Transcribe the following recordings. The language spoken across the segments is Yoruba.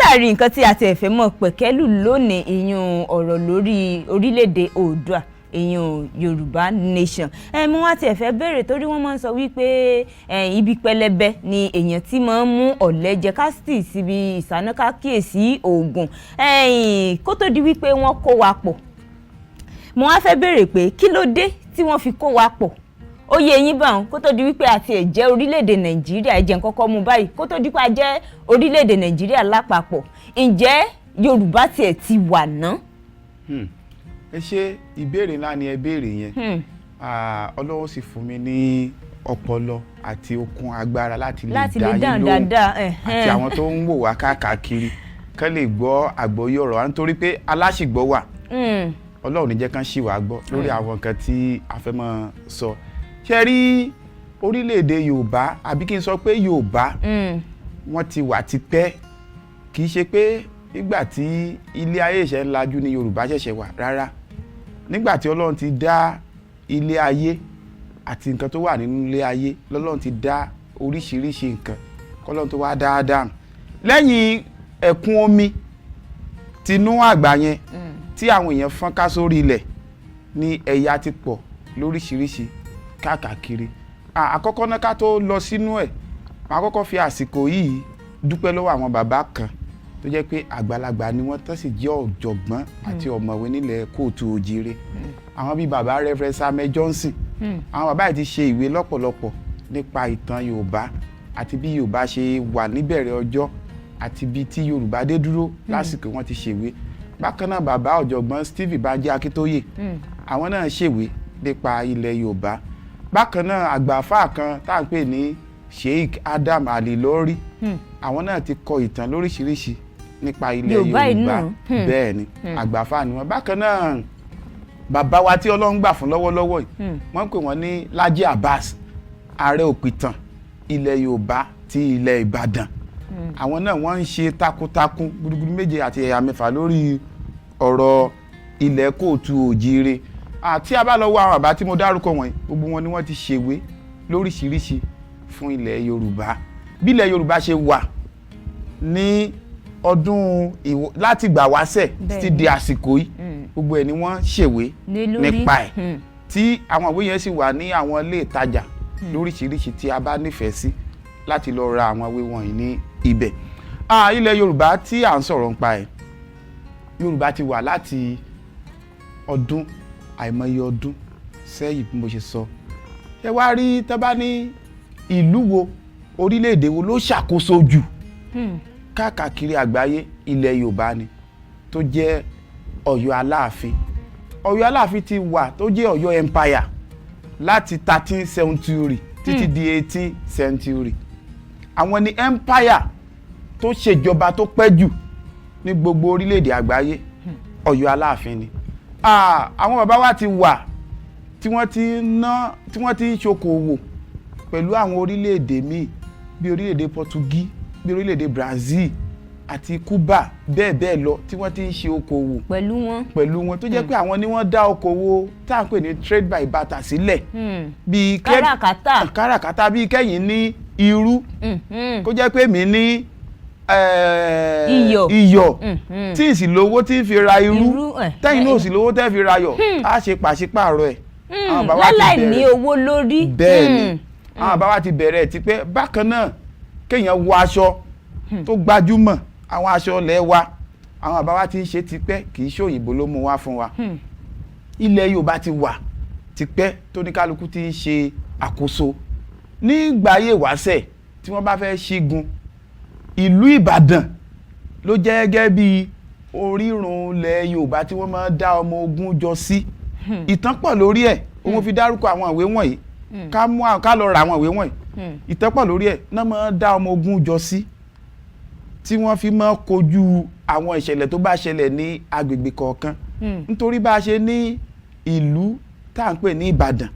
láàrin nǹkan tí a ti ẹ̀fẹ́ mọ̀ pẹ̀kẹ́lù lónìí ìyún ọ̀rọ̀ lórí orílẹ̀-èdè Oòduà ìyún Yorùbá nation. Mo wá ti ẹ̀fẹ́ béèrè torí wọ́n máa ń sọ wípé ibi pẹlẹbẹ ni èèyàn tí máa ń mú ọ̀lẹ jẹ kásítì síbi ìsáná ká kíyèsí oògùn kó tó di wípé wọ́n kó wa pọ̀. Mo wá fẹ́ béèrè pé kí ló dé tí wọ́n fi kó wa pọ̀? Ó yé yín báwọn kó tó di wípé àti ẹ̀ jẹ́ orílẹ̀-èdè Nàìjíríà ẹ jẹ́ n kọ́kọ́ mú báyìí kó tó di pé a jẹ́ orílẹ̀-èdè Nàìjíríà lápapọ̀ ǹjẹ́ Yorùbá tiẹ̀ ti wà ná? Ẹ ṣe ìbéèrè ńlá ni ẹ béèrè yẹn. Ọlọ́run sì fún mi ní ọpọlọ àti okun agbára láti lè dá yín lóhùn àti àwọn tó ń wò wá káàkiri kán lè gbọ́ àgbọ́yé ọ̀rọ̀ wa nítorí pé aláṣìgbọ́ wà. Ọlọ́run ní jẹ́ kán ṣì wá gbọ́ lórí àwọn nǹkan tí a fẹ́ máa sọ. Ṣé rí orílẹ̀-èdè Yorùbá àbí kí n sọ pé Yorùbá wọ́n ti wà tipẹ́, kì í ṣe pé nígbà tí ilé ayé ṣẹ̀ ń lajú ní Yorùbá ṣẹ̀ṣẹ̀ wà rárá. Nígbà tí Ọlọ́run ti dá ilé ayé àti nǹkan tó wà nínú ilé ayé lọ́lọ́run ti dá oríṣiríṣi nǹkan kọ́lọ́run tó wá dáadáa. Lẹ́yìn ẹ̀kún omi tinú àgbà yẹn tí àwọn èèyàn fọ́n ká sórí ilẹ̀ ní ẹ̀yà ti pọ̀ lóríṣiríṣi káàkiri. Àkọ́kọ́ náà ká tó lọ sínú ẹ̀ máa kọ́kọ́ fi àsìkò yìí dúpẹ́ lọ́wọ́ àwọn bàbá kan tó jẹ́ pé àgbàlagbà ni wọ́n tó sì jẹ́ ọ̀jọ̀gbọ́n àti ọ̀mọ̀wé nílẹ̀ kóòtù òjìire. Àwọn bíi bàbá Reverend Samuel Johnson, àwọn bàbá yìí ti ṣe ìwé lọ́pọ̀lọpọ̀ nípa ìtàn Yorùbá àti bí Yorùbá ṣe wà níbẹ̀rẹ̀ ọjọ́ àti bí tí Yorùbá dé dúró lásìkò wọn ti ṣèwé. Bákan náà bàbá ọ̀jọ̀gbọ́n Steve Banji Akíntóyè, àwọn náà ṣèwé nípa ilẹ̀ Yorùbá. Bákan náà àgbàfà kan tá à ń pè ní Sheikh Adam Ali Lori, àwọn náà ti kọ ìtàn lóríṣiríṣi nípa ilẹ̀ Yorùbá. Bẹ́ẹ̀ ni àgbàfà ni wọ́n. Bákan náà bàbá wa tí Ọlọ́run gbà fún lọ́wọ́lọ́wọ́ yìí wọ́n pè wọ́n ní Laji Abbas, ààrẹ òpìtàn ilẹ̀ Yorùbá ti ilẹ̀ Ìbàdàn. Àwọn náà wọ́n ń ṣe takuntakun gudugudu méje àti ẹ̀yà mẹ́fà lórí ọ̀rọ̀ ilẹ̀ kóòtù òjìire. Àti a bá lọ wo àwọn bàbá tí mo dárúkọ wọ̀nyí gbogbo wọn ni wọ́n ti ṣèwé lóríṣiríṣi fún ilẹ̀ Yorùbá. Bí ilẹ̀ Yorùbá ṣe wà ní ọdún láti gbà wáṣẹ̀ títí di àsìkò yìí gbogbo ẹ̀ ni wọ́n ṣèwé nípa ẹ̀ tí àwọn ìwé yẹn sì wà ní àwọn ilé ìtajà lóríṣiríṣi tí a bá nífẹ̀ẹ́ sí láti lọ ra àwọn ìwé wọ̀nyí ní ibẹ̀. Ilẹ̀ Yorùbá tí à ń sọ̀rọ̀ nípa ẹ̀, Yorùbá ti wà láti ọdún àìmọye ọdún sẹ́yìn bí mo ṣe sọ. Ẹ wá rí tó bá ní ìlú wo orílẹ̀-èdè wo ló ṣàkóso jù káàkiri àgbáyé, ilẹ̀ Yorùbá ni tó jẹ́ Ọ̀yọ́ Aláàfin. Ọ̀yọ́ Aláàfin ti wà tó jẹ́ Ọ̀yọ́ Empire láti 13th century títí di 18th century. Àwọn ni empire tó ṣèjọba tó pẹ́ jù ní gbogbo orílẹ̀-èdè àgbáyé, Ọ̀yọ́ Aláàfin ni. Àwọn bàbá wa ti wà tí wọ́n ti ń ṣokòwò pẹ̀lú àwọn orílẹ̀-èdè míì bí orílẹ̀-èdè Portuguese, bí orílẹ̀-èdè Brazil àti Cuba bẹ́ẹ̀ bẹ́ẹ̀ lọ tí wọ́n ti ń ṣe okòwò pẹ̀lú wọn tó jẹ́ pé àwọn ni wọ́n dá okòwò tá à ń pè ní trade by barter sílẹ̀. Bíi káràkátà bíi kẹ́yìn ní irú kó jẹ́ pé mi ní iyọ̀ tí ì sì lówó tí ń fi ra irú tẹ́yìn náà sì lówó tẹ́ fi ra yọ̀ á ṣe pàṣípààrọ̀ ẹ̀. láláì ní owó lórí. Bẹ́ẹ̀ ni àwọn bàbá wa ti bẹ̀rẹ̀ ti pẹ́. Bákan náà kéèyàn wọ aṣọ tó gbajúmọ̀, àwọn aṣọ ilẹ̀ wa àwọn bàbá wa ti ń ṣe tipẹ́, kì í ṣe òyìnbó ló mú wá fún wa. Ilẹ̀ Yorùbá ti wà tipẹ́ tó ní kálukú ti ń ṣe àkóso. Nígbà ayé wáṣẹ̀ tí wọ́n bá fẹ́ ṣígun, ìlú Ìbàdàn ló jẹ́ gẹ́gẹ́ bí orírun ilẹ̀ Yorùbá tí wọ́n máa ń dá ọmọ ogun jọ sí. Ìtàn pọ̀ lórí ẹ̀, òun fi dárúkọ àwọn ìwé wọ̀nyí ká lọ ra àwọn ìwé wọ̀nyí. Ìtàn pọ̀ lórí ẹ̀ náà máa ń dá ọmọ ogun jọ sí tí wọ́n fi máa kojú àwọn ìṣẹ̀lẹ̀ tó bá ṣẹlẹ̀ ní agbègbè kọ̀ọ̀kan. Nítorí bá a ṣe ní ìlú tá à ń pè ní Ìbàdàn,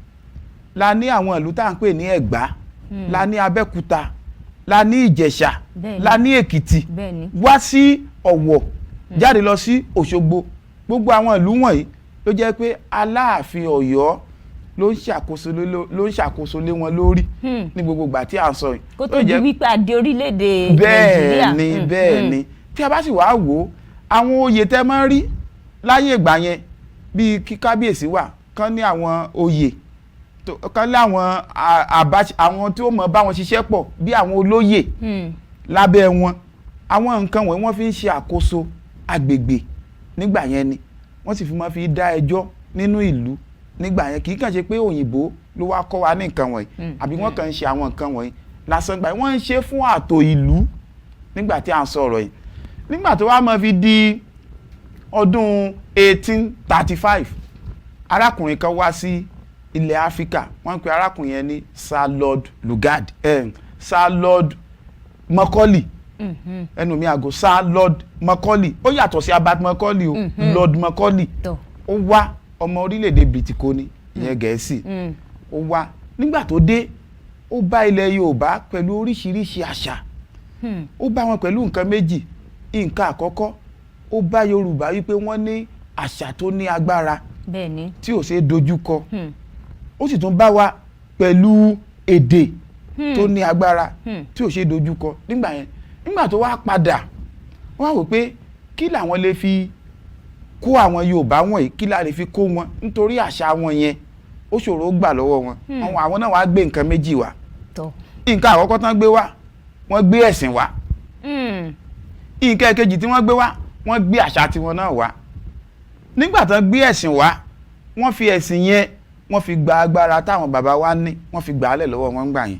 la ní àwọn ìlú tá à ń pè ní Ẹ̀gbá, la ní Abẹ́òkúta, la ní Ìjẹ̀ṣà, la ní Èkìtì, wá sí Ọ̀wọ̀, jáde lọ sí Òṣogbo. Gbogbo àwọn ìlú wọ̀nyí ló jẹ́ pé Aláàfin Ọ̀yọ́ ló ń ṣàkóso lé wọn lórí ní gbogbo ìgbà tí à ń sọ yìí. Kó tó di wípé a di orílẹ̀-èdè Nàìjíríà. Bẹ́ẹ̀ ni tí a bá sì wá wò àwọn oyè tẹ́ máa ń rí láyé ìgbà yẹn bíi kí kábíyèsí wà kán ní àwọn oyè kán ní àwọn tí ó mọ̀ bá wọn ṣiṣẹ́ pọ̀ bí àwọn olóyè lábẹ́ wọn àwọn nǹkan wọ̀nyí wọ́n fi ń ṣe àkóso agbègbè nígbà yẹn ni wọ́n sì fi máa fi dá ẹjọ́ nínú ìlú nígbà yẹn kì í kàn ṣe pé òyìnbó ló wá kọ́ wa ní nǹkan wọ̀nyí àbí wọ́n kàn ń ṣe àwọn nǹkan wọ̀nyí lásán gbà wọ́n ń ṣe fún ààtò ìlú nígbà tí à ń sọ̀rọ̀ yìí nígbà tó wá máa fi di ọdún 1835 arákùnrin kan wá sí ilẹ̀ Áfíríkà wọ́n ń pe arákùnrin yẹn ní Sir Lord Macaulay ẹnu mi àgọ́ Sir Lord Macaulay ó yàtọ̀ sí Abat Macaulay o Lord Macaulay ó wá ọmọ orílẹ̀-èdè Bìtìkó ni ìyẹn Gẹ̀ẹ́sì ó wá nígbà tó dé ó bá ilẹ̀ Yorùbá pẹ̀lú oríṣiríṣi àṣà ó bá wọn pẹ̀lú nǹkan méjì nǹkan àkọ́kọ́ ó bá Yorùbá wípé wọ́n ní àṣà tó ní agbára tí ò ṣe é dojúkọ ó sì tún bá wa pẹ̀lú èdè tó ní agbára tí ò ṣe é dojúkọ nígbà tó wá padà wọ́n wò pé kí làwọn lè fi kó àwọn Yorùbá wọ̀nyí kí la lè fi kó wọn nítorí àṣà wọn yẹn ó ṣòro gbà lọ́wọ́ wọn àwọn náà wá gbé nǹkan méjì wá nǹkan àkọ́kọ́ tán gbé wá wọ́n gbé ẹ̀sìn wá nǹkan èkejì tí wọ́n gbé wá wọ́n gbé àṣà tiwọn náà wá nígbà tán gbé ẹ̀sìn wá wọ́n fi ẹ̀sìn yẹn wọ́n fi gba agbára táwọn bàbá wa ní wọ́n fi gbà á lẹ̀ lọ́wọ́ wọn gbà yẹn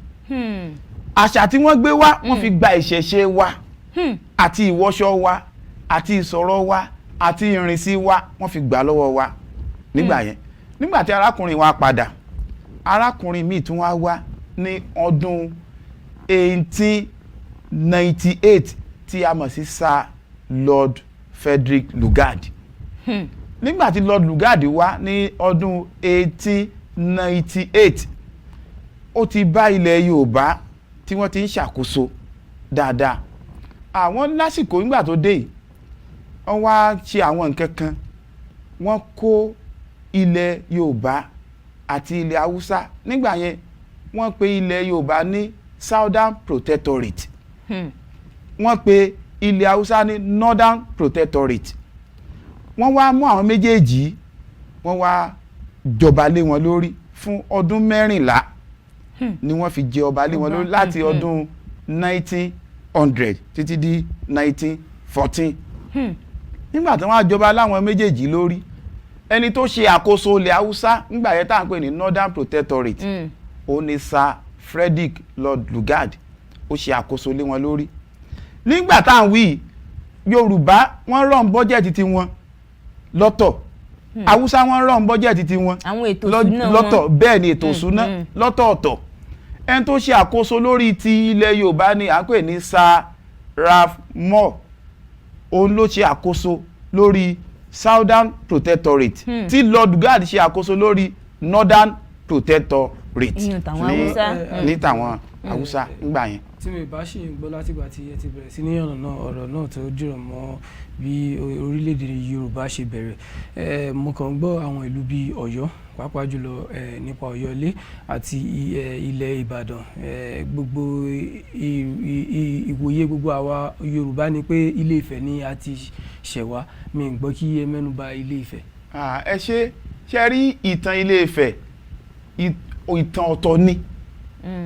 àṣà tí wọ́n gbé wá wọ́n fi gba ìṣẹ̀ṣe wa àti ìwọṣọ wa àti ìsọ̀rọ̀ wa àti ìrìnsí wa wọ́n fi gbà lọ́wọ́ wa nígbà yẹn nígbà tí arákùnrin wa padà arákùnrin míì tún wá wá ní ọdún 1898 tí a mọ̀ sí Sir Lord Frederick Lugard nígbà tí Lord Lugard wá ní ọdún 1898 ó ti bá ilẹ̀ Yorùbá tí wọ́n ti ń ṣàkóso dáadáa àwọn lásìkò nígbà tó dé yìí wọ́n wá ṣe àwọn nǹkan kan wọ́n kó ilẹ̀ Yorùbá àti ilẹ̀ Haúsá nígbà yẹn wọ́n pe ilẹ̀ Yorùbá ní Southern Protectorate wọ́n pe ilẹ̀ Haúsá ní Northern Protectorate wọ́n wá mú àwọn méjèèjì wọ́n wá jọba lé wọn lórí fún ọdún 14 ni wọ́n fi jẹ ọba lé wọn lórí láti ọdún 1900 títí di 1914 nígbà tí wọ́n á jọba láwọn méjèèjì lórí ẹni tó ṣe àkóso ilẹ̀ Haúsá nígbà yẹn tá à ń pè ní Northern Protectorate ó ní Sir Frederick Lord Lugard ó ṣe àkóso lé wọn lórí nígbà tá à ń wí Yorùbá wọ́n rán bọ́jẹ̀tì tiwọn lọ́tọ̀ Haúsá wọ́n rán bọ́jẹ̀tì tiwọn lọ́tọ̀ bẹ́ẹ̀ ni ètò ìṣúná lọ́tọ̀ọ̀tọ̀ ẹni tó ṣe àkóso lórí ti ilẹ̀ Yorùbá ni à ń pè ní Sir Ralph Moore òun ló ṣe àkóso lórí Southern Protectorate tí Lord Lugard ṣe àkóso lórí Northern Protectorate ní tàwọn Haúsá nígbà yẹn. tí mi bá ṣì ń gbọ́ látìgbà tí ẹ ti bẹ̀rẹ̀ sí ní ọ̀rọ̀ náà tó jùrọ̀ mọ́ bí orílẹ̀-èdè Yorùbá ṣe bẹ̀rẹ̀ mo kàn ń gbọ́ àwọn ìlú bíi Ọ̀yọ́ pàápàá jùlọ nípa Ọ̀yọ́lé àti ilẹ̀ Ìbàdàn gbogbo ìwòye gbogbo àwa Yorùbá ni pé Ilé Ifẹ̀ ni a ti ṣẹ̀wá mi ń gbọ́ kí ẹ mẹ́nu bà Ilé Ifẹ̀. ẹ ṣe rí ìtàn Ilé Ifẹ̀ ìtàn ọ̀tọ̀ ni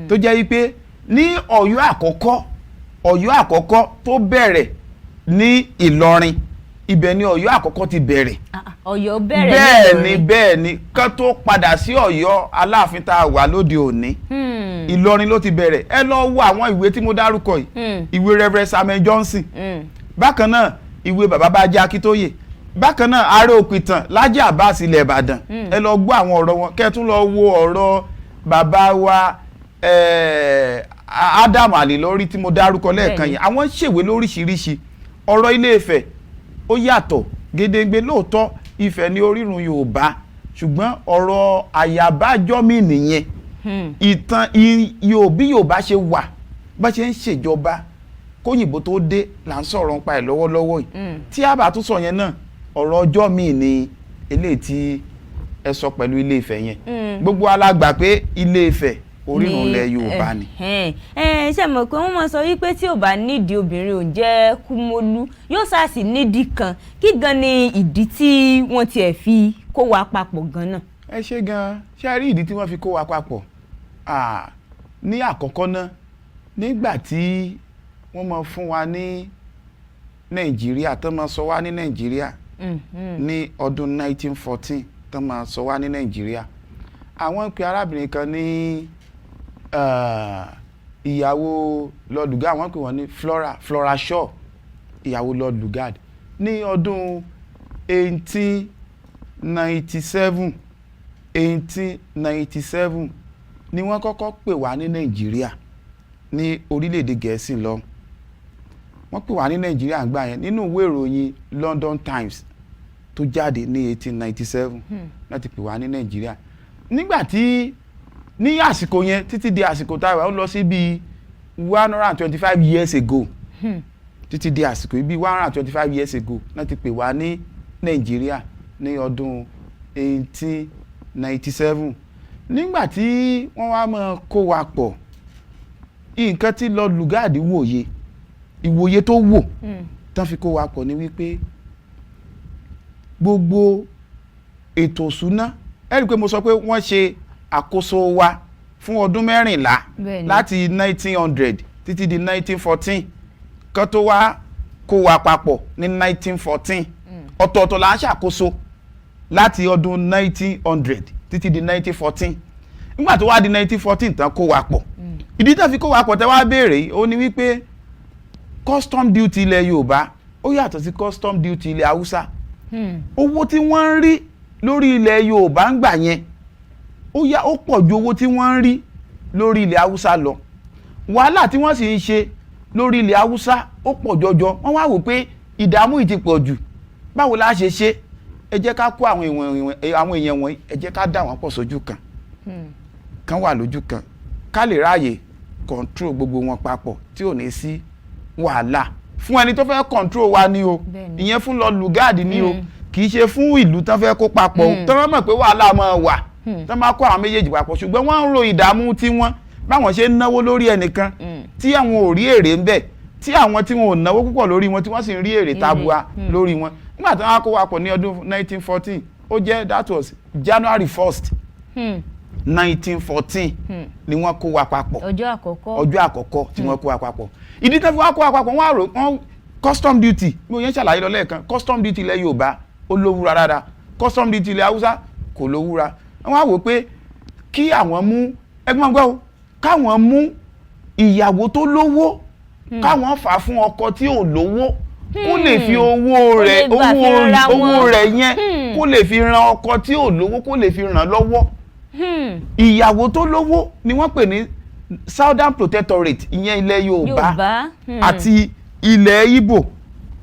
tó jẹ́ wípé ní Ọ̀yọ́ àkọ́kọ́ tó bẹ̀rẹ̀ ní Ìlọrin ibẹ̀ ni Ọ̀yọ́ àkọ́kọ́ ti bẹ̀rẹ̀. Ọ̀yọ́ bẹ̀rẹ̀ bẹ́ẹ̀ ni kán tó padà sí Ọ̀yọ́ Aláàfin tá a wà lóde òní Ìlọrin ló ti bẹ̀rẹ̀ ẹ lọ wo àwọn ìwé tí mo dárúkọ yìí ìwé Reverend Samuel Johnson bákan náà ìwé bàbá Bájí Akíntóyè bákan náà Ààrẹ Òpìtàn Lájí Abbas ilẹ̀ Ìbàdàn ẹ lọ gbọ́ àwọn ọ̀rọ̀ wọn kẹ́ tún lọ wo ọ̀rọ̀ bàbá wa Ádámù Àlìlórí tí mo dárúkọ lẹ́ẹ̀kan yìí àwọn ṣèwé lóríṣiríṣi ọ̀rọ̀ Ilé Ifẹ̀ ó yàtọ̀ gédéǹgbé lóòótọ́ Ifẹ̀ ní orírun Yorùbá ṣùgbọ́n ọ̀rọ̀ àyàbájọ́mì nìyẹn ìtàn bí Yorùbá ṣe wà bá ṣe ń ṣèjọba kóyìnbó tó dé là ń sọ̀rọ̀ nípa ẹ̀ lọ́wọ́lọ́wọ́ yìí tí a bá tún sọ yẹn náà ọ̀rọ̀ ọjọ́ míì ni eléyìí tí ẹ sọ pẹ̀lú Ilé Ifẹ̀ yẹn gbogbo alágbà pé Ilé Ifẹ̀ orírun ilẹ̀ Yorùbá ni. ṣe mọ̀ pé wọ́n máa sọ wípé tí ò bá nídìí obìnrin ò jẹ́ kúmólú yóò sàsì nídìí kan kí gan ni ìdí tí wọ́n tiẹ̀ fi kó wa papọ̀ gan náà. ẹ ṣe gan ṣe rí ìdí tí wọ́n fi kó wa papọ̀ ní àkọ́kọ́ náà nígbà tí wọ́n máa fún wa ní Nàìjíríà tó máa sọ wá ní Nàìjíríà ní ọdún 1914 tó máa sọ wá ní Nàìjíríà àwọn ń pe arábìnrin kan ní ìyàwó Lord Lugard wọ́n pè wọ́n ní Flora Shaw ìyàwó Lord Lugard ní ọdún 1897 ni wọ́n kọ́kọ́ pè wá ní Nàìjíríà ní orílẹ̀-èdè Gẹ̀ẹ́sì lọ wọ́n pè wá ní Nàìjíríà gbà yẹn nínú ìwé ìròyìn London Times tó jáde ní 1897 láti pè wá ní Nàìjíríà nígbà tí ní àsìkò yẹn títí di àsìkò táwa ó lọ sí bíi 125 years ago títí di àsìkò bíi 125 years ago láti pè wá ní Nàìjíríà ní ọdún 1897 nígbà tí wọ́n wá máa kó wa pọ̀ nǹkan tí Lord Lugard ìwòye tó wò tán fi kó wa pọ̀ ni wípé gbogbo ètò ìṣúná ẹ rí i pé mo sọ pé wọ́n ṣe àkóso wa fún ọdún 14 láti 1900 títí di 1914 kan tó wá kó wa papọ̀ ní 1914 ọ̀tọ̀ọ̀tọ̀ là ń ṣàkóso láti ọdún 1900 títí di 1914 nígbà tó wá di 1914 tán kó wa pọ̀ ìdí tán fi kó wa pọ̀ tẹ́ wá béèrè ó ní wípé custom duty ilẹ̀ Yorùbá ó yàtọ̀ sí custom duty ilẹ̀ Haúsá owó tí wọ́n ń rí lórí ilẹ̀ Yorùbá ń gbà yẹn ó pọ̀ ju owó tí wọ́n ń rí lórí ilẹ̀ Haúsá lọ wàhálà tí wọ́n sì ń ṣe lórí ilẹ̀ Haúsá ó pọ̀ jọjọ wọ́n wá wò pé ìdààmú yìí ti pọ̀ jù báwo la ṣe ṣe ẹ jẹ́ ká kó àwọn èèyàn wọ̀nyí ẹ jẹ́ ká dà wọ́n pọ̀ sójú kan kan wà lójú kan ká lè ráàyè control gbogbo wọn papọ̀ tí ò ní sí wàhálà fún ẹni tó fẹ́ control wa ni o ìyẹn fún Lord Lugard ni o kì í ṣe fún ìlú tán fẹ́ kó papọ̀ o tán wọ́n mọ̀ pé wàhálà máa wà tán máa kó àwọn méjèèjì papọ̀ ṣùgbọ́n wọ́n ń ro ìdààmú tí wọ́n báwọn ṣe ń náwó lórí ẹnìkan tí àwọn ò rí èrè ń bẹ̀ tí àwọn tí wọn ò náwó púpọ̀ lórí wọn tí wọ́n sì ń rí èrè tabua lórí wọn nígbà tí wọ́n kó wa pọ̀ ní ọdún 1914 ó jẹ́ that was January 1st 1914 ni wọ́n kó wa papọ̀ ọjọ́ àkọ́kọ́ tí wọ́n kó wa papọ̀ ìdí tó fi wá kó wa papọ̀ wọ́n àrò wọ́n custom duty bí o yẹn ṣàlàyé lọ lẹ́ẹ̀kan custom duty ilẹ̀ Yorùbá ó lówúra rárá custom duty ilẹ̀ Haúsá kò lówúra wọ́n á wò pé kí àwọn mú ẹgbọ́n gbọ́ káwọn mú ìyàwó tó lówó káwọn fà fún ọkọ tí ò lówó kó lè fi owó rẹ̀ yẹn kó lè fi ran ọkọ tí ò lówó kó lè fi ràn lọ́wọ́ ìyàwó tó lówó ni wọ́n pè ní Southern Protectorate ìyẹn ilẹ̀ Yorùbá àti ilẹ̀ Ìgbò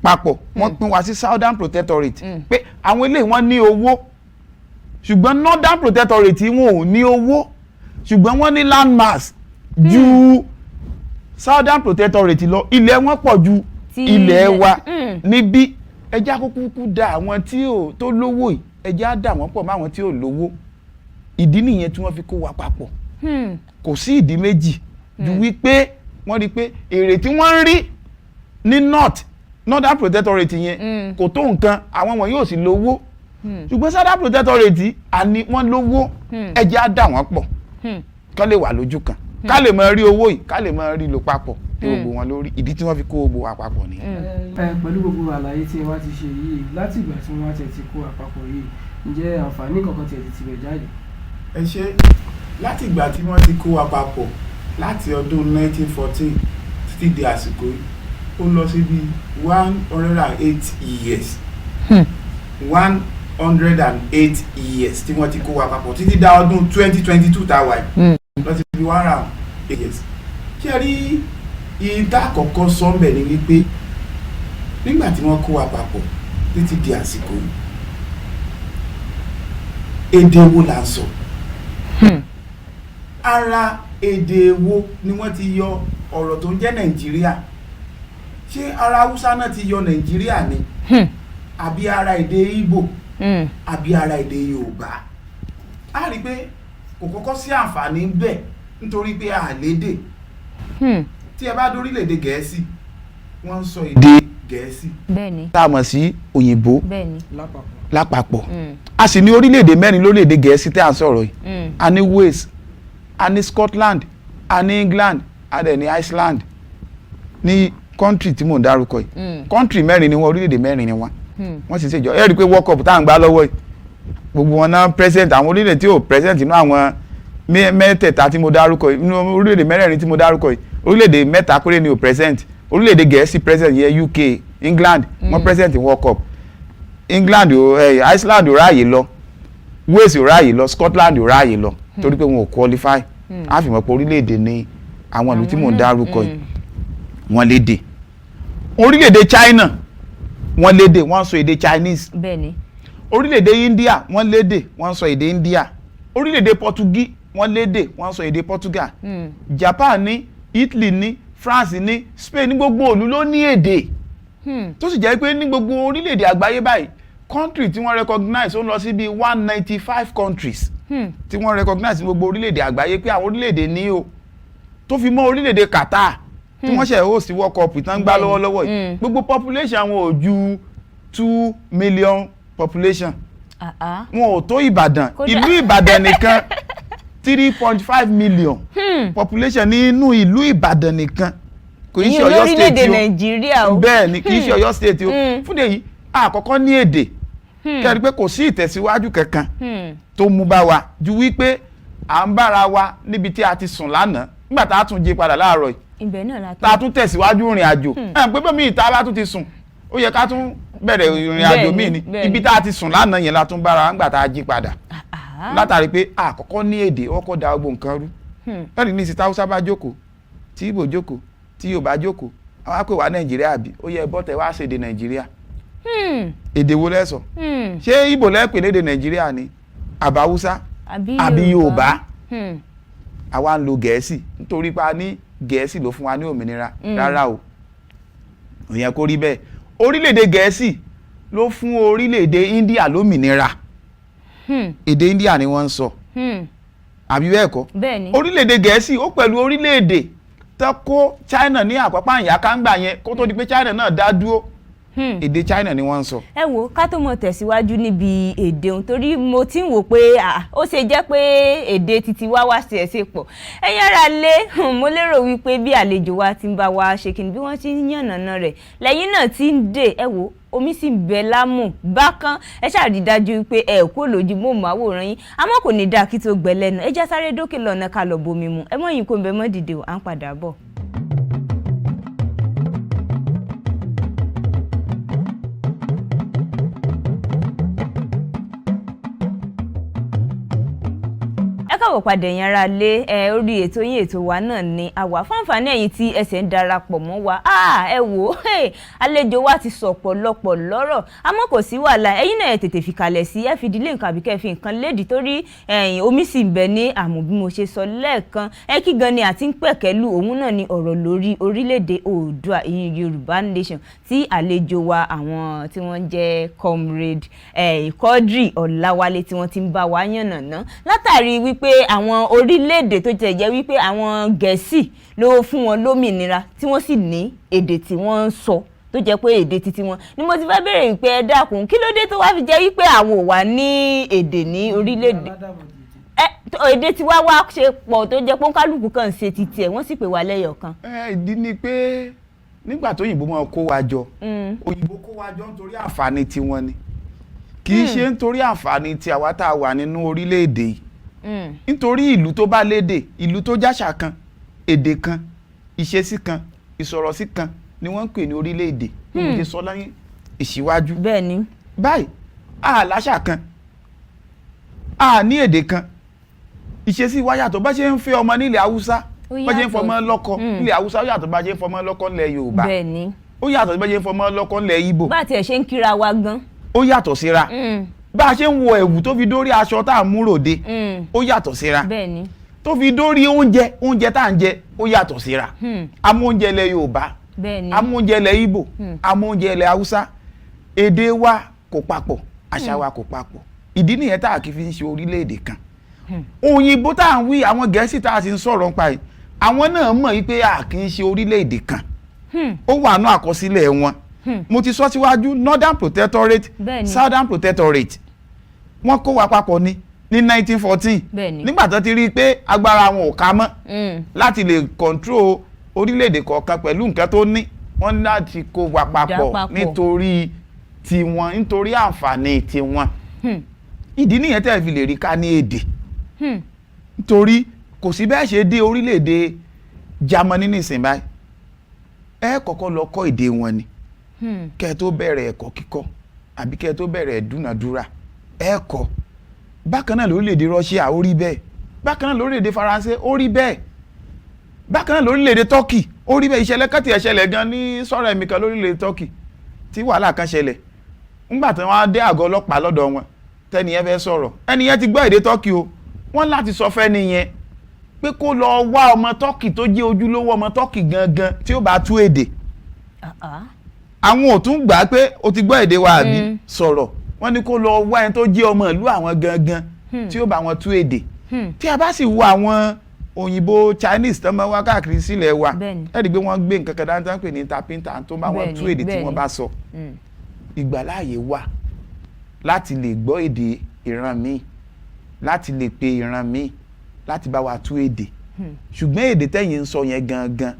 papọ̀ wọ́n pín wá sí Southern Protectorate pé àwọn eléyìí wọ́n ní owó ṣùgbọ́n Northern Protectorate wọn ò ní owó ṣùgbọ́n wọ́n ní landmass ju Southern Protectorate lọ ilẹ̀ wọn pọ̀ ju ilẹ̀ wa níbí ẹjẹ́ àkókò dá àwọn tó lówó yìí ẹjẹ́ á dà wọ́n pọ̀ mọ́ àwọn tí ò lówó ìdí nìyẹn tí wọ́n fi kó wa papọ̀ kò sí ìdí méjì ju wípé wọ́n rí pé èrè tí wọ́n ń rí ní Northern Protectorate yẹn kò tó nǹkan àwọn wọn yóò sì lówó ṣùgbọ́n Southern Protectorate àní wọ́n lówó ẹjẹ́ á dà wọ́n pọ̀ kán lè wà lójú kan ká lè máa rí owó yìí ká lè máa rí lò papọ̀ tí gbogbo wọn lórí ìdí tí wọ́n fi kó gbogbo wa papọ̀ ni. pẹ̀lú gbogbo àlàyé tí wọ́n ti ṣe yìí láti ìgbà tí wọ́n ti kó àpapọ̀ yìí ǹjẹ́ àǹfààní kankan ti tibẹ̀ jáde. ẹ ṣe láti ìgbà tí wọ́n ti kó wa papọ̀ láti ọdún 1914 títí di àsìkò yìí ó lọ sí bí 108 years 108 years tí wọ́n ti kó wa papọ̀ títí dá ọdún 2022 tá a wà yìí lọ sí bí 108 years. kí ẹ rí ìdá àkọ́kọ́ sọ́mbẹ̀ ni wípé nígbà tí wọ́n kó wa papọ̀ títí di àsìkò yìí èdè wo là ń sọ ara èdè wo ni wọ́n ti yọ ọ̀rọ̀ tó ń jẹ́ Nàìjíríà ṣé ara Haúsá náà ti yọ Nàìjíríà ni àbí ara èdè Ìgbò àbí ara èdè Yorùbá a rí pé kò kọ́kọ́ sí àǹfààní bẹ́ẹ̀ nítorí pé a lédè tí ẹ bá dórílẹ̀-èdè Gẹ̀ẹ́sì wọ́n ń sọ èdè Gẹ̀ẹ́sì tá a mọ̀ sí òyìnbó lápapọ̀ a sì ní orílẹ̀-èdè mẹ́rin lórílẹ̀-èdè Gẹ̀ẹ́sì tí a ń sọ̀rọ̀ yìí a ní Wales a ní Scotland a ní England a dẹ̀ ní Iceland ní kọ́ńtì tí mò ń dárúkọ yìí kọ́ńtì mẹ́rin ni wọ́n orílẹ̀-èdè mẹ́rin ni wọ́n sì ṣèjọ ẹ rí i pé World Cup tá à ń gbá lọ́wọ́ yìí gbogbo wọn náà present àwọn orílẹ̀-èdè tí ò present inú àwọn mẹ́tẹ̀ẹ̀ta tí mo dárúkọ yìí inú orílẹ̀-èdè mẹ́rẹ̀ẹ̀rin tí mo dárúkọ yìí orílẹ̀-èdè mẹ́ta péré ni ò present orílẹ̀-èdè Gẹ̀ẹ́sì present yẹ UK England wọ́n present in World Cup England Iceland ò ráàyè lọ Wales ò ráàyè lọ Scotland ò ráàyè lọ torí pé wọn ò qualify á fi mọ̀ pé orílẹ̀-èdè ní àwọn ìlú tí mò ń dárúkọ yìí wọ́n lédè orílẹ̀-èdè China wọ́n lédè wọ́n sọ èdè Chinese orílẹ̀-èdè India wọ́n lédè wọ́n sọ èdè India orílẹ̀-èdè Portuguese wọ́n lédè wọ́n sọ èdè Portugal Japan ní Italy ní France ní Spain ní gbogbo ìlú ló ní èdè tó sì jẹ́ pé ní gbogbo orílẹ̀-èdè àgbáyé báyìí country tí wọ́n recognize ó lọ sí bíi 195 countries tí wọ́n recognize ní gbogbo orílẹ̀-èdè àgbáyé pé àwọn orílẹ̀-èdè ní o tó fi mọ́ orílẹ̀-èdè Qatar tí wọ́n ṣe host World Cup ìtàn gbá lọ́wọ́lọ́wọ́ yìí gbogbo population àwọn ò ju 2 million population wọn ò tó Ìbàdàn ìlú Ìbàdàn nìkan 3.5 million population nínú ìlú Ìbàdàn nìkan kò í ṣe Ọ̀yọ́ state o bẹ́ẹ̀ ni kì í ṣe Ọ̀yọ́ state o fún èyí àkọ́kọ́ ní èdè kẹ́rì pé kò sí ìtẹ̀síwájú kankan tó mú bá wa ju wípé à ń bára wa níbi tí a ti sùn lánàá nígbà tá a tún jí padà láàárọ̀ yìí tá a tún tẹ̀síwájú ìrìn àjò pé bẹ́ẹ̀ mi ìta bá tún ti sùn ó yẹ ká tún bẹ̀rẹ̀ ìrìn àjò míì ni ibi tá a ti sùn lánàá yẹn la tún bára nígbà tá a jí padà látàrí pé àkọ́kọ́ ní èdè ọkọ̀ da gbogbo nǹkan rú lẹ́yìn ní ìsìta Haúsá bá jókòó tí Ìgbò jókòó tí Yorùbá jókòó àwọn àpè wá Nàìjíríà bí ó yẹ bọ́tẹ̀ wá ṣèdè Nàìjíríà èdè wo lẹ́sọ̀ ṣé Ìgbò lẹ́pẹ̀ lédè Nàìjíríà ni àbá Haúsá àbí Yorùbá àwa ń lo Gẹ̀ẹ́sì nítorí pé a ní Gẹ̀ẹ́sì ló fún wa ní òmìnira rárá o ó yẹ kó rí bẹ́ẹ̀ orílẹ̀-èdè Gẹ̀ẹ́sì ló fún orílẹ̀-èdè India lómìnira èdè India ni wọ́n ń sọ àbí bẹ́ẹ̀ kọ́ orílẹ̀-èdè Gẹ̀ẹ́sì ó pẹ̀lú orílẹ̀-èdè tó kó China ní àpapọ̀ àyàká ń gbà yẹn kó tó di pé China náà dá dúró èdè China ni wọ́n ń sọ. ẹ wo ká tó mọ tẹ̀síwájú níbi èdè òun torí mo ti ń wò pé ó ṣe jẹ́ pé èdè titi wá sí ẹ̀ ṣe pọ̀ ẹ̀yin ará lé mo lérò wípé bí àlejò wa ti ń bá wa ṣe kí ni bí wọ́n ti ń yànnàná rẹ̀ lẹ́yìn náà ti ń dè ẹ wo omi sì ń bẹ lámù bákan ẹ ṣáàrí dájú pé ẹ kó lójú mọ́ màwòrán yín àmọ́ kò ní dáa kí tó gbẹ lẹ́nu ẹ já sáré dókè lọ́nà ká lọ bomi mu ẹ mọ̀ yín kó ń bẹ mọ́ dìde ò à ń padà bọ̀. káwọ̀ padà ẹ̀yin ará lé orí ètò yín ètò wa náà ni àwa fáǹfààní ẹ̀yin tí ẹsẹ̀ ń darapọ̀ mọ́ wa ẹ wò ó àlejò wa ti sọ ọ̀pọ̀lọpọ̀ lọ́rọ̀ àmọ́ kò sí wàhálà ẹ̀yin náà ẹ tètè fìkàlẹ̀ sí ẹ fìdílé nǹkan àbíkẹ́ fi nǹkan lédìí torí omi sì ń bẹ ní àmọ́ bí mo ṣe sọ lẹ́ẹ̀kan kí gan ni àti ń pẹ̀kẹ́lù òun náà ni ọ̀rọ̀ lórí orílẹ̀-èdè Oòduà ìyẹn Yorùbá nation tí àlejò wa àwọn tí wọ́n jẹ́ comrade Quadri Ọláwálé tí wọ́n ti ń bá wa yànnàná látàrí wípé àwọn orílẹ̀-èdè tó jẹ́ jẹ́ wípé àwọn Gẹ̀ẹ́sì ló fún wọn lómìnira tí wọ́n sì ní èdè tí wọ́n ń sọ tó jẹ́ pé èdè titi wọn ni mo ti fẹ́ bèèrè wípé ẹ dákun kí ló dé tó wá fi jẹ́ wípé àwọn ò wá ní èdè ní orílẹ̀-èdè èdè tí wá ṣe pọ̀ tó jẹ́ pé kálukú kan ṣe titi ẹ̀ wọ́n sì pè wá lẹ́yọ̀ kan. ìdí ni pé nígbà tó òyìnbó máa kó wa jọ òyìnbó kó wa jọ nítorí àǹfààní tiwọn ni kì í ṣe nítorí àǹfààní tí àwa tá a wà nínú orílẹ̀-èdè yìí nítorí ìlú tó bá lédè ìlú tó jáṣà kan èdè kan ìṣesí kan ìsọ̀rọ̀sí kan ni wọ́n ń pè ní orílẹ̀-èdè bí mo ṣe sọ lẹ́yìn ìṣíwájú. bẹ́ẹ̀ ni. báyìí a láṣà kan a ní èdè kan ìṣesí wa yàtọ̀ bá ṣe ń fẹ́ ọmọ nílẹ̀ Haúsá bá ṣe ń fọmọ lọ́kọ nílẹ̀ Haúsá ó yàtọ̀ bá ṣe ń fọmọ lọ́kọ nílẹ̀ Yorùbá. bẹ́ẹ̀ ni. ó yàtọ̀ bá ṣe ń fọmọ lọ́kọ nílẹ̀ Ìgbò. bá tiẹ̀ ṣe ń kíra wa gan. ó yàtọ̀ síra. bá a ṣe ń wọ ẹ̀wù tó fi dórí aṣọ tá à ń mú ròde ó yàtọ̀ síra. bẹ́ẹ̀ ni. tó fi dórí oúnjẹ tá à ń jẹ ó yàtọ̀ síra. amóúnjẹ ilẹ̀ Yorùbá amóúnjẹ ilẹ̀ Ìgbò amóúnjẹ ilẹ̀ Haúsá èdè wa kò papọ̀ àṣà wa kò papọ̀ ìdí nìyẹn tá a kì í fi ń ṣe orílẹ̀-èdè kan òyìnbó tá à ń wí àwọn Gẹ̀ẹ́sì tá a ti ń sọ̀rọ̀ nípa yìí àwọn náà mọ̀ wípé a kì í ṣe orílẹ̀-èdè kan ó wà nú àkọsílẹ̀ wọn mo ti sọ síwájú Northern Protectorate Southern Protectorate wọ́n kó wa papọ̀ ní 1914 nígbà tó ti rí i pé agbára wọn ò ká mọ́ láti lè control orílẹ̀-èdè kọ̀ọ̀kan pẹ̀lú nǹkan tó ní wọ́n ní láti kó wa papọ̀ nítorí tiwọn nítorí àǹfààní tiwọn ìdí nìyẹn tẹ́ fi lè rí ká ní èdè nítorí kò sí bẹ́ẹ̀ ṣe dé orílẹ̀-èdè Germany nísìnyí báyìí ẹ kọ́kọ́ lọ kọ́ èdè wọn ni kẹ́ ẹ tó bẹ̀rẹ̀ ẹ̀kọ́ kíkọ́ àbí kẹ́ ẹ tó bẹ̀rẹ̀ ìdúnàdúrà ẹ kọ́ bákan náà lórílẹ̀-èdè Russia ó rí bẹ́ẹ̀ bákan náà lórílẹ̀-èdè Faransé ó rí bẹ́ẹ̀ bákan náà lórílẹ̀-èdè Turkey ó rí bẹ́ẹ̀ ìṣẹ̀lẹ̀ kan tí ẹ̀ ṣẹlẹ̀ gan ní sọ̀rọ̀ ẹ̀mí kan lórílẹ̀-èdè Turkey tí wàhálà kan ṣẹlẹ̀ ńgbà tí wọ́n á dé àgọ́ ọlọ́pàá lọ́dọ̀ wọn tẹ́niyẹn fẹ́ sọ̀rọ̀ ẹniyẹn ti gbọ́ èdè Turkey o wọ́n láti sọ fẹ́niyẹn pé kó lọ wá ọmọ Turkey tó jẹ́ ojúlówó ọmọ Turkey gangan tí ó bá tú èdè àwọn ò tún gbà pé o ti gbọ́ èdè wa àbí sọ̀rọ̀ wọ́n ní kó lọ wá ẹni tó jẹ́ ọmọ ìlú àwọn gangan tí ó bá wọn tú èdè tí a bá sì wo àwọn òyìnbó Chinese tó máa wá káàkiri sílẹ̀ wa ẹ̀rí pé wọ́n gbé nǹkan kan dáńtá pè ní interpreter tó bá wọn tú èdè tí wọ́n bá sọ ìgbàláàyè wà láti lè gbọ́ èdè ìran míì láti lè pe ìran míì láti bá wa tú èdè ṣùgbọ́n èdè tẹ́yìn ń sọ yẹn gangan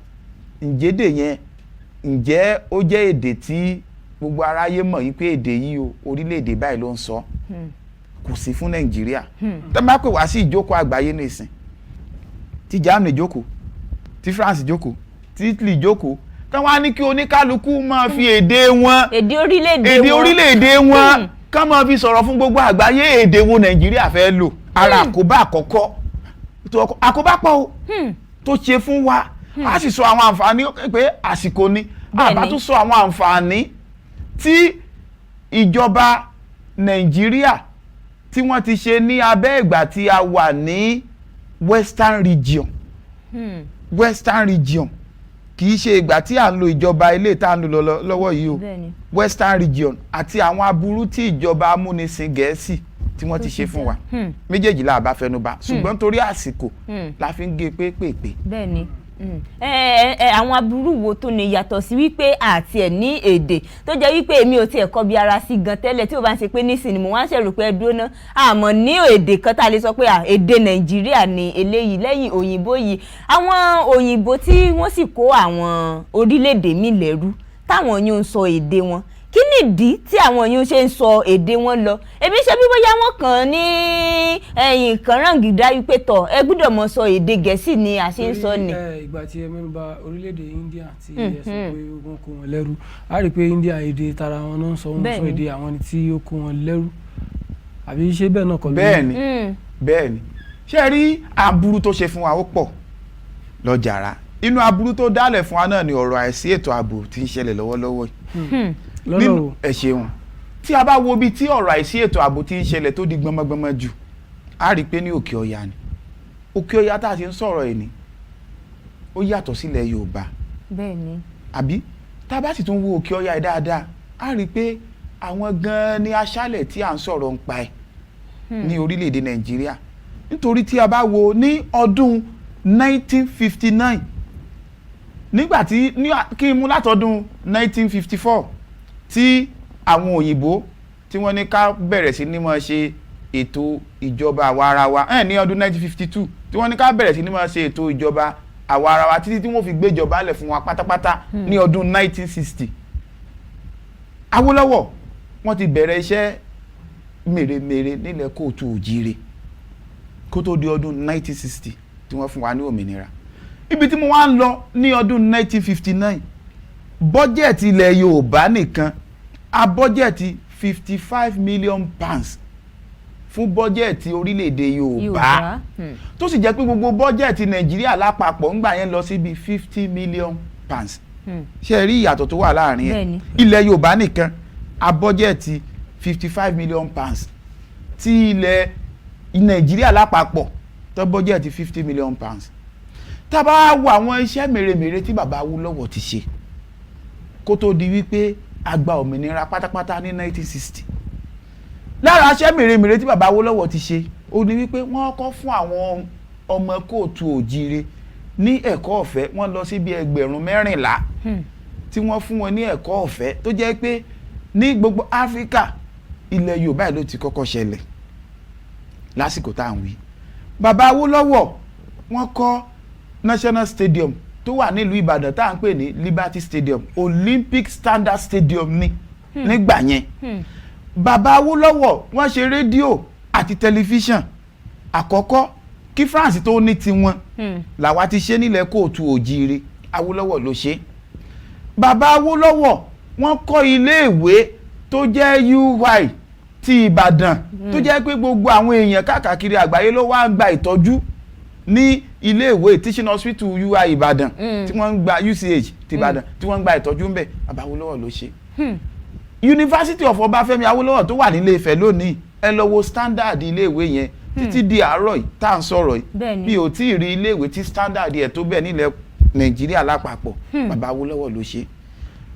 ǹjẹ́ ó jẹ́ èdè tí gbogbo aráyé mọ̀ yí pé èdè yìí o orílẹ̀-èdè báyìí ló ń sọ kò sí fún Nàìjíríà tó bá pè wá sí ìjókòó àgbáyé nìsín tí Germany jókòó tí France jókòó tí Italy jókòó kán wá ní kí oníkálukú máa fi èdè wọn èdè orílẹ̀-èdè wọn kán máa fi sọ̀rọ̀ fún gbogbo àgbáyé èdè wo Nàìjíríà fẹ́ lò ara àkóbá àkọ́kọ́ àkóbá pọ̀ o tó ṣe fún wa a sì sọ àwọn àǹfààní pé àsìkò ni àbá tún sọ àwọn àǹfààní tí ìjọba Nàìjíríà tí wọ́n ti ṣe ní abẹ́ ìgbà tí a wà ní Western Region Western Region kì í ṣe ìgbà tí à ń lo ìjọba ilé tá à ń lò lọ́wọ́ yìí o Western Region àti àwọn aburú tí ìjọba amúnisìn Gẹ̀ẹ́sì tí wọ́n ti ṣe fún wa méjèèjì la bá fẹnubà ṣùgbọ́n torí àsìkò la fi ń gé pépèpé. bẹ́ẹ̀ni àwọn aburú wo tó ní yàtọ̀ sí wípé àti ẹ̀ ní èdè tó jẹ́ wípé èmi ò tiẹ̀ kọ́ bí ara sí gan tẹ́lẹ̀ tí ó bá ń ṣe pé nísìnyí mo wá ń ṣèrò pé ẹ dúró ná àmọ́ ní èdè kan tá a lè sọ pé èdè Nàìjíríà ni eléyìí lẹ́yìn òyìnbó yìí àwọn òyìnbó tí wọ́n sì kó àwọn orílẹ̀-èdè mi lẹ́rú táwọn yóò ń sọ èdè wọn kí nìdí tí àwọn yóò ṣe ń sọ èdè wọn lọ ebi ṣe bí bóyá wọn kàn ní ẹ̀yìn kan rangida wípé tọ ẹ gbọ́dọ̀ mọ sọ èdè Gẹ̀ẹ́sì ni a ṣe ń sọ ni. ìgbà tí ẹ mẹ́nubà orílẹ̀-èdè India tí ẹ sọ pé wọ́n kó wọn lẹ́rú a rí i pé India èdè tara wọn náà sọ wọn sọ èdè àwọn tí ó kó wọn lẹ́rú àbí ṣé bẹ́ẹ̀ náà kọ́ ló ń. bẹ́ẹ̀ni ṣé rí aburú tó ṣe fún wa ó pọ̀ lọ́jàrá inú aburú tó dálẹ̀ fún wa náà ni ọ̀rọ̀ àìsí ètò ààbò tí ń ṣẹlẹ̀ lọ́wọ́lọ́wọ́ nínú ẹ ṣeun tí a bá wo bí tí ọ̀rọ̀ àìsí ètò ààbò tí ń ṣẹlẹ̀ tó di gbọmọgbọmọ jù a rí i pé ní Òkè Ọya ni Òkè Ọya tá a ti ń sọ̀rọ̀ ẹ̀ ni ó yàtọ̀ sílẹ̀ Yorùbá bẹ́ẹ̀ni àbí tá a bá sì tún wo Òkè Ọya ẹ̀ dáadáa a rí i pé àwọn gan-an ni aṣálẹ̀ tí à ń sọ̀rọ̀ ń pa ẹ̀ ní orílẹ̀-èdè Nàìjíríà nítorí tí a bá wo ní ọdún 1959 nígbà tí kí n mú látọdún 1954 tí àwọn òyìnbó tí wọ́n ní ká bẹ̀rẹ̀ sí ní máa ṣe ètò ìjọba àwarawa ní ọdún 1952 tí wọ́n ní ká bẹ̀rẹ̀ sí ní máa ṣe ètò ìjọba àwarawa títí tí wọ́n fi gbéjọba lẹ̀ fún wa pátápátá ní ọdún 1960 Awólọ́wọ̀ wọ́n ti bẹ̀rẹ̀ iṣẹ́ mèremère nílẹ̀ kóòtù òjíire kó tó di ọdún 1960 tí wọ́n fún wa ní òmìnira ibi tí mo wá ń lọ ní ọdún 1959 bọ́jẹ̀tì ilẹ̀ Yorùbá nìkan a bọ́jẹ̀tì 55 million pounds fún bọ́jẹ̀tì orílẹ̀-èdè Yorùbá tó sì jẹ́ pé gbogbo bọ́jẹ̀tì Nàìjíríà lápapọ̀ ńgbà yẹn lọ sí bí 50 million pounds ṣe rí ìyàtọ̀ tó wà láàrin ẹ̀ ilẹ̀ Yorùbá nìkan a bọ́jẹ̀tì 55 million pounds tí ilẹ̀ Nàìjíríà lápapọ̀ tó bọ́jẹ̀tì 50 million pounds tá bá wo àwọn iṣẹ́ mèremère tí bàbá Awólọ́wọ̀ ti ṣe kó tó di wípé a gba òmìnira pátápátá ní 1960 lára iṣẹ́ mèremère tí bàbá Awólọ́wọ̀ ti ṣe ó ní wípé wọ́n kọ́ fún àwọn ọmọ kóòtù òjire ní ẹ̀kọ́ ọ̀fẹ́ wọ́n lọ sí bí 14,000 tí wọ́n fún wọn ní ẹ̀kọ́ ọ̀fẹ́ tó jẹ́ pé ní gbogbo Áfíríkà ilẹ̀ Yorùbá ló ti kọ́kọ́ ṣẹlẹ̀ lásìkò tá à ń wí. Bàbá Awólọ́wọ̀ wọ́n kọ́ National Stadium tó wà nílùú Ìbàdàn tá à ń pè ní Liberty Stadium, Olympic Standard Stadium ní nígbà yẹn. Bàbá Awólọ́wọ̀ wọ́n ṣe rédíò àti tẹlifíṣàn àkọ́kọ́ kí France tó ní tiwọn làwa ti ṣe nílẹ̀ kóòtù òjire, Awólọ́wọ̀ ló ṣe. Bàbá Awólọ́wọ̀ wọ́n kọ́ iléèwé tó jẹ́ UI ti Ìbàdàn tó jẹ́ pé gbogbo àwọn èèyàn káàkiri àgbáyé ló wá ń gba ìtọ́jú ní iléèwé teaching hospital UI Ìbàdàn tí wọ́n ń gba UCH ti Ìbàdàn tí wọ́n ń gba ìtọ́jú ń bẹ̀. Bàbá Awólọ́wọ̀ ló ṣe. University of Ọbáfẹ́mi Awólọ́wọ̀ tó wà nílé Ifẹ̀ lónìí ẹ lọ wo standard iléèwé yẹn títí di àárọ̀ yìí tá à ń sọ̀rọ̀ yìí mi ò tí ì rí iléèwé tí standard ẹ̀ tó bẹ̀ nílẹ̀ Nàìjíríà lápapọ̀. Bàbá Awólọ́wọ̀ ló ṣe.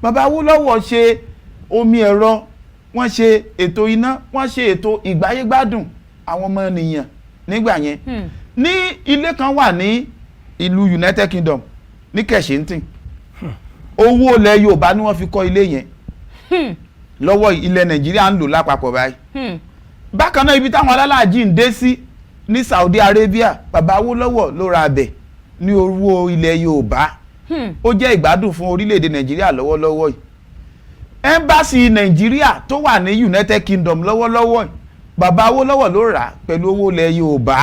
Bàbá Awólọ́wọ̀ ṣe omi ẹ̀rọ, wọ́n ṣe ètò iná, wọ́n ṣe ètò ìgbáyégbádùn àwọn ọmọ ènìyàn nígbà yẹn. Ní ilé kan wà ní ìlú United Kingdom ní Kẹ̀ṣíntìn, owó ilẹ̀ Yorùbá ni wọ́n fi kọ́ ilé yẹn, lọ́wọ́ ilẹ̀ Nàìjíríà ń lò lápapọ̀ báyìí. Bákan náà ibi táwọn alálàájì ń dé sí ní Saudi Arabia, Bàbá Awólọ́wọ̀ ló ra abẹ̀ ní owó ilẹ̀ Yorùbá. Ó jẹ́ ìgbádùn fún orílẹ̀-èdè Nàìjíríà lọ́wọ́lọ́wọ́ yìí. Ẹ́mbásì Nàìjíríà tó wà ní United Kingdom lọ́wọ́lọ́wọ́ yìí, Bàbá Awólọ́wọ̀ ló rà pẹ̀lú owó ilẹ̀ Yorùbá.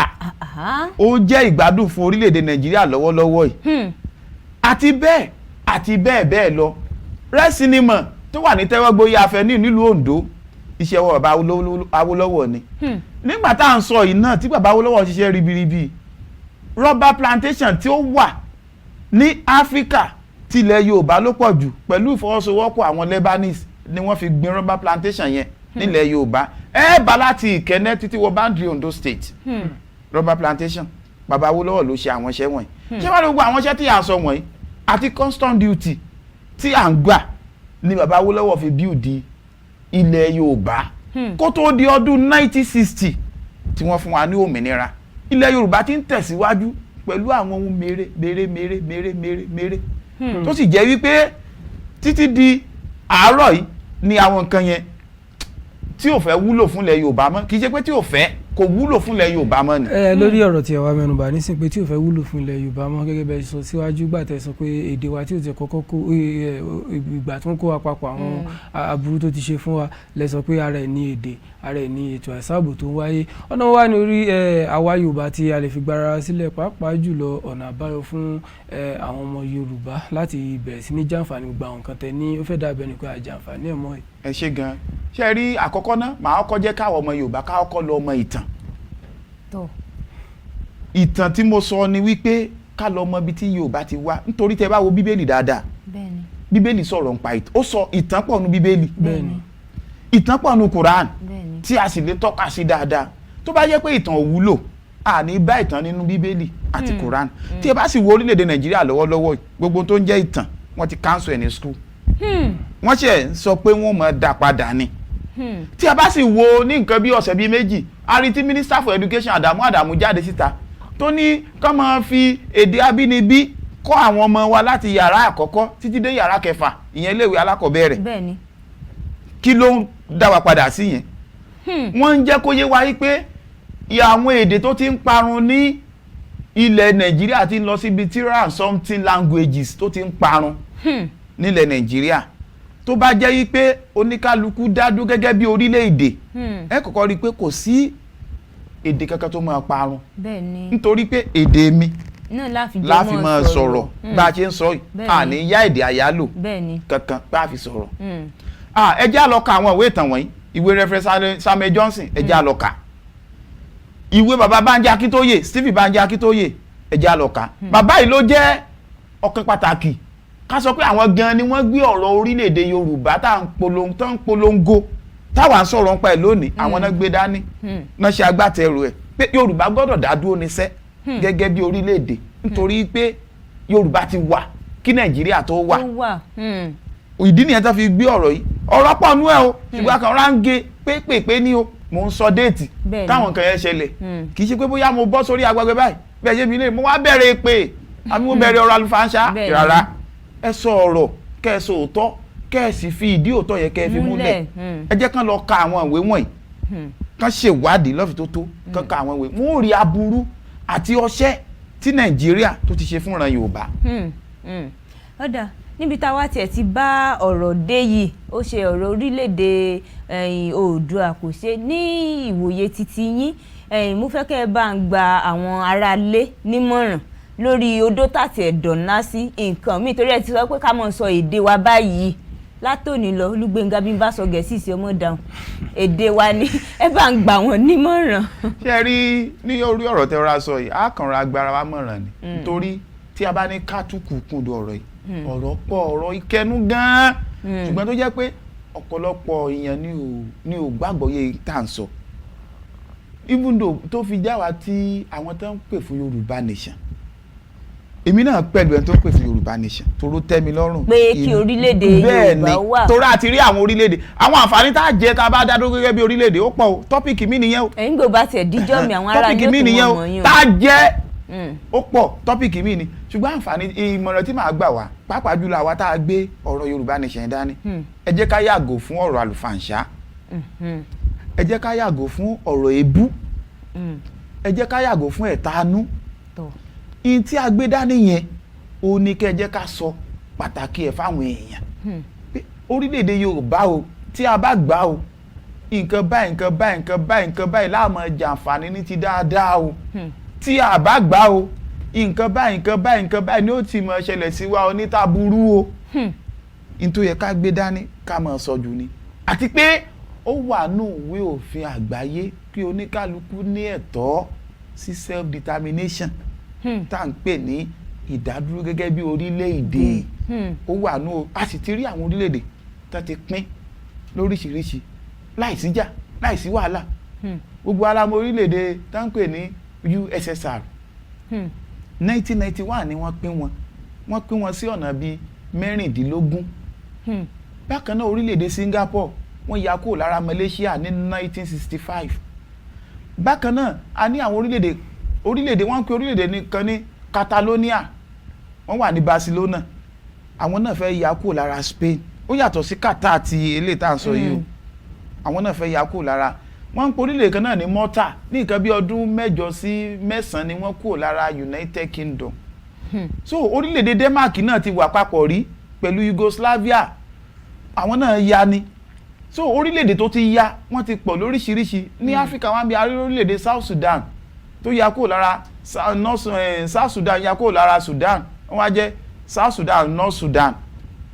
Ó jẹ́ ìgbádùn fún orílẹ̀-èdè Nàìjíríà lọ́wọ́lọ́wọ́ yìí. Àti bẹ́ẹ̀ bẹ́ẹ̀ lọ. Red Cinema tó wà ní Tẹ́wọ́gbóyè Avenue nílùú Ondo, iṣẹ́ ọwọ́ Bàbá Awólọ́wọ̀ ni. Nígbà tá à ń sọ yìí náà tí Bàbá Awólọ́wọ̀ ṣiṣẹ́ ribiribi, rubber plantation tí ó wà ní Áfíríkà tilẹ̀ Yorùbá ló pọ̀ jù pẹ̀lú ìfọwọ́sowọ́pọ̀ àwọn Lebanese ni wọ́n fi gbin rubber plantation yẹn nílẹ̀ Yorùbá. Ẹ bá láti Ìkẹ́nnẹ́ títí wọ boundary Ondo State rubber plantation. Bàbá Awólọ́wọ̀ ló ṣe àwọn iṣẹ́ wọ̀nyí. Ṣé wọ́n lè gbọ́ àwọn iṣẹ́ tí à ń sọ wọ̀nyí àti custom duty tí à ń gbà ni Bàbá Awólọ́wọ̀ fi build ilẹ̀ Yorùbá kó tó di ọdún 1960 tí wọ́n fún wa ní òmìnira. Ilẹ̀ Yorùbá ti ń tẹ̀síwájú pẹ̀lú àwọn ohun mèremère tó sì jẹ́ wípé títí di àárọ̀ yìí ni àwọn nǹkan yẹn tí ò fẹ́ wúlò fúnlẹ̀ Yorùbá mọ́, kì í ṣe pé tí ò fẹ́ kò wúlò fúnlẹ̀ Yorùbá mọ́ ni. Lórí ọ̀rọ̀ tí ẹ wá mẹ́nubà nísìnyí pé tí ò fẹ́ wúlò fúnlẹ̀ Yorùbá mọ́ gẹ́gẹ́ bẹ́ẹ̀ sọ síwájú gbà tẹ́ sọ pé èdè wa tí ò ti kọ́kọ́ kó ìgbà tó ń kó wa papọ̀ àwọn aburú tó ti ṣe fún wa lẹ sọ pé ara ẹ̀ ní èdè, ara ẹ̀ ní ètò àìsàbò tó ń wáyé. Ọ̀nà wa ní orí àwa Yorùbá tí a lè fi gbára sílẹ̀ pàápàá jùlọ ọ̀nà àbáyọ fún àwọn ọmọ Yorùbá láti bẹ̀rẹ̀ sí ní jàǹfààní gbogbo àwọn nǹkan tẹ ní ó fẹ́ dàbẹ̀ ní pé àjàǹfààní ẹ̀ mọ́ ẹ̀. Ẹ ṣe gan-an. Ṣé rí àkọ́kọ́ náà màá kọ́ jẹ́ káwọn ọmọ Yorùbá káwọ́ lọ ọmọ ìtàn. Ìtàn tí mo sọ ni wípé ká lọ mọ ibi tí Yorùbá ti wá nítorí tẹ bá wo Bíbélì dáadáa. Bíbélì sọ̀rọ̀ nípa ìtàn, ó sọ ìtàn pọ̀ nínú Bíbélì. Ìtàn pọ̀ nínú Quran tí a sì lè tọ́ka sí dáadáa. Tó bá jẹ́ pé ìtàn ò wúlò a ní bá ìtàn nínú Bíbélì àti Quran. Tí ẹ bá sì wo orílẹ̀-èdè Nàìjíríà lọ́wọ́lọ́wọ́ gbogbo tó ń jẹ́ ìtàn wọ́n ti cancel ẹ̀ ní school. Wọ́n ṣe sọ pé wọ́n máa dá padà ni. Tí a bá sì wo ní nǹkan bí ọ̀sẹ̀ bíi méjì a rí tí Minister for Education Adamu jáde síta tó ní ká máa fi èdè abínibí kọ́ àwọn ọmọ wa láti yàrá àkọ́kọ́ títí dé yàrá kẹfà ìyẹn iléèwé alákọ̀ọ́bẹ̀rẹ̀. Kí ló ń dá wa padà sí yẹn? Wọ́n ń jẹ́ kó yé wa wípé àwọn èdè tó ti ń parun ní ilẹ̀ Nàìjíríà ti ń lọ síbi 300 languages tó ti ń parun nílẹ̀ Nàìjíríà. Tó bá jẹ́ wípé oníkálukú dádú gẹ́gẹ́ bí orílẹ̀-èdè ẹ kọ́kọ́ rí i pé kò sí èdè kankan tó máa parun nítorí pé èdè mi láfi máa sọ̀rọ̀ bá a ṣe ń sọ àní yá èdè àyálò kankan bá a fi sọ̀rọ̀. Ẹ jẹ́ á lọ ka àwọn ìwé ìtàn wọ̀nyí, ìwé Reverend Samuel Johnson ẹ jẹ́ á lọ kà, ìwé bàbá Bánjí Akíntóyè Stephen Bánjí Akíntóyè ẹ jẹ́ á lọ kà. Bàbá yìí ló jẹ́ ọ̀kan pàtàkì ká sọ pé àwọn gan ni wọ́n gbé ọ̀rọ̀ orílẹ̀-èdè Yorùbá tá à ń polongo táwa ń sọ̀rọ̀ nípa ẹ̀ lónìí àwọn náà gbé dání náà ṣe agbátẹrù ẹ̀ pé Yorùbá gbọ́dọ̀ dá dúró níṣẹ́ gẹ́gẹ́ bí orílẹ̀-èdè nítorí pé Yorùbá ti wà kí Nàìjíríà tó wà. Ìdí nìyẹn tó fi gbé ọ̀rọ̀ yìí ọ̀rọ̀ pọ̀ nú ẹ̀ o ṣùgbọ́n kan ráńgé pépèpé ní o mo ń sọ déètì káwọn nǹkan yẹn ṣẹlẹ̀ kì í ṣe pé bóyá mo bọ́ sórí agbègbè báyìí bẹ́ẹ̀ ṣe mi lè mo wá bẹ̀rẹ̀ pé àbí mo bẹ̀rẹ̀ ọ̀rọ̀ àlùfáàṣá rárá ẹ sọ ọ̀rọ̀ kẹ́ ẹ sọ òótọ́ kẹ́ ẹ sì fi ìdí òótọ́ yẹn kẹ́ ẹ fi múlẹ̀ ẹ jẹ́ kán lọ ka àwọn ìwé wọ̀nyí kán ṣèwádìí lọ́fìtótó kán ka àwọn ìwé wọn ò rí aburú àti ọṣẹ́ tí Nàìjíríà tó ti ṣe fúnra Yorùbá. ọ̀dà níbi táwa tiẹ̀ ti bá ọ̀rọ̀ dé yìí ó ṣe ọ̀rọ̀ orílẹ̀-èdè Oòduà kò ṣe ní ìwòye titi yín mo fẹ́ kẹ́ ẹ bá ń gba àwọn aráalé nímọ̀ràn lórí odó tàti ẹ̀dọ̀ ńlá sí nǹkan míì torí ẹ ti sọ pé ká mọ̀ sọ èdè wa báyìí látòní lọ Olúgbénga bí n bá sọ Gẹ̀ẹ́sì sí ọmọ dáhùn èdè wa ni ẹ bá ń gbà wọ́n nímọ̀ràn. ṣé ẹ rí ní orí ọ̀rọ̀ tẹ́ ra sọ yìí á kàn ra agbára wa mọ̀ràn ni nítorí tí a bá ní kátùkù kúndùn ọ̀rọ̀ yìí ọ̀rọ̀ pọ̀ ọ̀rọ̀ ìkẹnu gan-an ṣùgbọ́n tó jẹ́ pé ọ̀pọ̀lọpọ̀ èèyàn ni ò gbàgbọ́ yẹ tá à ń sọ even though tó fi já wa tí àwọn tó ń pè fún Yorùbá nation èmi náà pẹ̀lú ẹni tó ń pè fún Yorùbá nation toró tẹ́ mi lọ́rùn pé kí orílẹ̀-èdè Yorùbá wà torá àti rí àwọn orílẹ̀-èdè àwọn àǹfààní tá a jẹ tá a bá dá dúró gẹ́gẹ́ bí orílẹ̀-èdè ó pọ̀ o tọ́pìkì mi nìyẹn o ẹ̀yin gbò bá tiẹ̀ díjọ́ mi àwọn ará yóò tó mọ̀ yín o tá a jẹ́ ó pọ̀ tọ́pìkì mi ni ṣùgbọ́n àǹfààní ìmọ̀ràn tí màá gbà wá pàápàá jùlọ àwa tá a gbé ọ̀rọ̀ Yorùbá nation dání ẹ jẹ́ ká yàgò fún ọ̀rọ̀ àlùfàǹṣá ẹ jẹ́ ká yàgò fún ọ̀rọ̀ èébú ẹ jẹ́ ká yàgò fún ẹ̀tanú in tí a gbé dání yẹn ó ní kẹ́ ẹ jẹ́ ká sọ pàtàkì ẹ̀ fáwọn èèyàn pé orílẹ̀-èdè Yorùbá o tí a bá gbà o nǹkan báyìí nǹkan báyìí nǹkan báyìí nǹkan báyìí láàmú jàǹfààní ní ti dáadáa o tí a bá gbà o nǹkan báyìí nǹkan báyìí nǹkan báyìí ni ó ti mọ̀ ṣẹlẹ̀ sí wa onítàbúrú o in tó yẹ ká gbé dání ká mọ̀ sọ́jú ni àti pé ó wà nù ìwé òfin àgbáyé kí oníkálukú ní ẹ̀tọ́ sí self determination tá à ń pè ní ìdádúró gẹ́gẹ́ bí orílẹ̀-èdè ó wà nù a sì ti rí àwọn orílẹ̀-èdè tó ti pín lóríṣiríṣi láìsí jà láìsí wàhálà gbogbo alámọ̀ orílẹ̀-èdè tá à ń pè ní USSR 1991 ni wọ́n pín wọn sí ọ̀nà bíi mẹ́rìndínlógún bákan náà orílẹ̀-èdè Singapore wọ́n ya kúrò lára Malaysia ní 1965 bákan náà a ní àwọn orílẹ̀-èdè wọ́n ń pè orílẹ̀-èdè nìkan ní Catalonia wọ́n wà ní Barcelona àwọn náà fẹ́ ya kúrò lára Spain ó yàtọ̀ sí Qatar àti eléyìí tá à ń sọ yìí o àwọn náà fẹ́ ya kúrò lára wọ́n ń pè orílẹ̀-èdè kan náà ní Malta ní nǹkan bí ọdún 8 sí 9 ni wọ́n kúrò lára United Kingdom so orílẹ̀-èdè Denmark náà ti wà papọ̀ rí pẹ̀lú Yugoslavia àwọn náà ya ni so orílẹ̀-èdè tó ti ya wọ́n ti pọ̀ lóríṣiríṣi ní Áfíríkà wọn bí a rí orílẹ̀-èdè South Sudan tó ya kúrò lára South Sudan ya kúrò lára Sudan wọ́n wá jẹ́ South Sudan North Sudan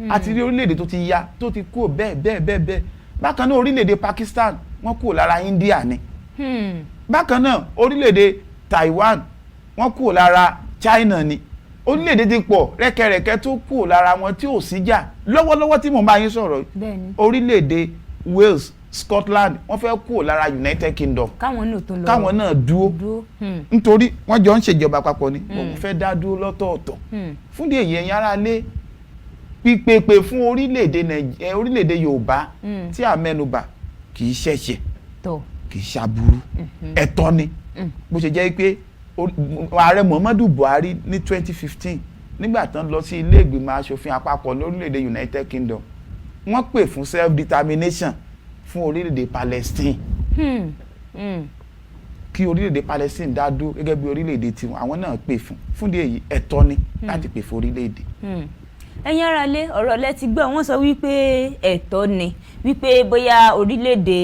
àti rí orílẹ̀-èdè tó ti ya tó ti kúrò bẹ́ẹ̀ bákan náà orílẹ̀-èdè Pakistan wọ́n kúrò lára India ni bákan náà orílẹ̀-èdè Taiwan wọ́n kúrò lára China ni orílẹ̀-èdè ti pọ̀ rẹ́kẹrẹ́kẹ́ tó kúrò lára wọn tí ò sí jà lọ́wọ́lọ́wọ́ tí mo bá yín sọ̀rọ̀ orílẹ̀-èdè Wales Scotland wọ́n fẹ́ kúrò lára United Kingdom káwọn náà dúró nítorí wọ́n jọ ń ṣèjọba papọ̀ ni wọ́n fẹ́ dá dúró lọ́tọ̀ọ̀tọ̀ fún di èyí ẹ̀yin ará lé pípépé fún orílẹ̀-èdè Yorùbá tí a mẹ́nubà kì í ṣẹ̀ṣẹ̀ kì í ṣàbúrú ẹ̀tọ́ ni bó ṣe jẹ́ pé ààrẹ Muhammadu Buhari ní 2015 nígbà tán lọ sí ilé ìgbìmọ̀ aṣòfin àpapọ̀ lórílẹ̀-èdè United Kingdom wọ́n pè fún self determination fún orílẹ̀-èdè Palestine kí orílẹ̀-èdè Palestine dá dúró gẹ́gẹ́ bí orílẹ̀-èdè tiwọn àwọn náà pè fún di èyí ẹ̀tọ́ ni láti pè fún orílẹ̀-èdè. ẹ̀yin ará lé ọ̀rọ̀ lẹ ti gbọ́ wọ́n sọ wípé ẹ̀tọ́ ni wípé bóyá orílẹ̀-èdè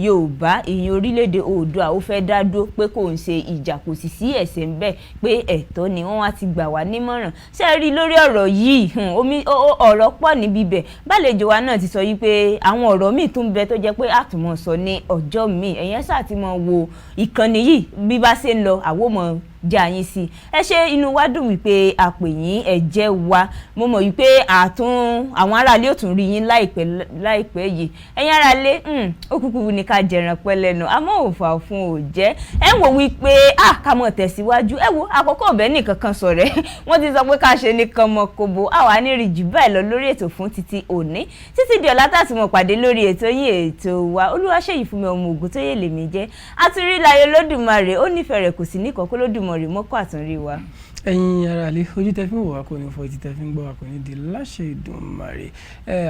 Yorùbá ìyẹn orílẹ̀-èdè Oòduà ó fẹ́ dá dúró pé kò ń ṣe ìjà kò sì sí ẹ̀ṣẹ̀ ń bẹ pé ẹ̀tọ́ ni wọ́n wá ti gbà wá nímọ̀ràn ṣé ẹ rí lórí ọ̀rọ̀ yìí ọ̀rọ̀ pọ̀ níbi bẹ̀ bálejò wa náà ti sọ wípé àwọn ọ̀rọ̀ míì tún bẹ tó jẹ́ pé àtúmọ̀ sọ ní ọjọ́ míì ẹ̀yẹn sáà ti mọ̀ wo ìkànnì yìí bí bá ṣe ń lọ àwòmọ̀ já yín sí. Ẹ ṣe inú wa dùn wípé a pè yín ẹ jẹ́ wa. Mo mọ̀ wípé àwọn aráalé ò tún rí yín láìpẹ́ yìí. Ẹ̀yin aráalé ó kúkú ní ká jẹran pẹ́ lẹ́nu àmọ́ òfà fún ò jẹ́. Ẹ wò wípé ká mọ̀ tẹ̀síwájú. Ẹ wo àkọ́kọ́ ọ̀bẹ nìkan kan sọ̀rẹ́ wọ́n ti sọ pé ká ṣe nìkan mọ̀ kòbó àwa ní rí jù báyìí lọ lórí ètò fún títí òní títí di ọ̀la tá ti mọ̀ pàdé lórí ètò yín ètò wa Olúwaṣèyí fún mi ọmọ Ògùn tó yé lèmi jẹ́ àtúrí láyé lódùmarè ó nífẹ̀ẹ́ rẹ̀ kò sí ní kọ̀ọ̀kọ́ lódùmarè mọ́kọ́ àtúnrí wa. Ẹ̀yin aráalé ojú tẹ́ fi ń wò wá kò ní fọ́ etí tẹ́ fi ń gbọ́ wá kò ní di láṣẹ Èdùmàrè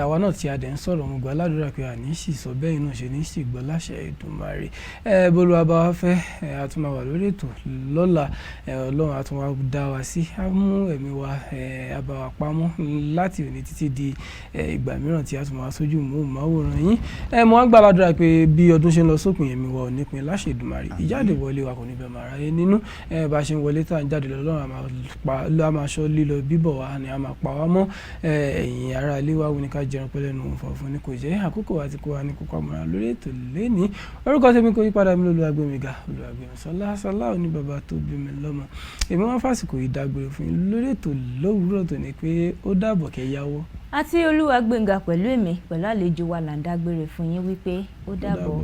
àwa náà tí a dẹ̀ ń sọ̀rọ̀ mo gbà ládùúrà pé àní sì sọ bẹ́ẹ̀ náà ṣe ní sì gbọ́ láṣẹ Èdùmàrè bólúwa bá wa fẹ́ a tún máa wà lórí ètò lọ́la Ọlọ́run a tún wá dá wa sí a mú ẹ̀mí wa a bá wa pamọ́ láti òní títí di ìgbà mìíràn tí a tún máa sójú móhùnmáwòrán yín mo wá gbà ládùúrà pé bí ọdún ṣe ń lọ sópin ẹ̀mí wa ò ní pin láṣẹ Èdùmàrè ìjáde wọlé wa kò ní bẹ̀ máa ráyé nínú bá a ṣe ń wọlé tá à ń jáde lọ́lọ́run a máa ṣọ́ lílọ bíbọ̀ wa ni a máa pa wá mọ́ ẹ̀yin ará ilé wa wo ni ká jẹun pẹ́lẹ́ nu fọ̀fún ni kò jẹ́ àkókò wa ti kó wa ní kókó àmọ́ra lórí ètò lẹ́ni orúkọ tèmi kò yípadà mi Olúwagbémiga Sọlá òní bàbá tó bí mi lọ́mọ èmi wọn fásitì ìdágbére fún yín lórí ètò lówùúrọ̀ tó ní pé ó dàbọ̀ kẹ́ yáwó. àti Olúwagbémiga pẹ̀lú èmi pẹ̀lú àlejò wa là ń dágbére fún yín wípé ó dàbọ̀.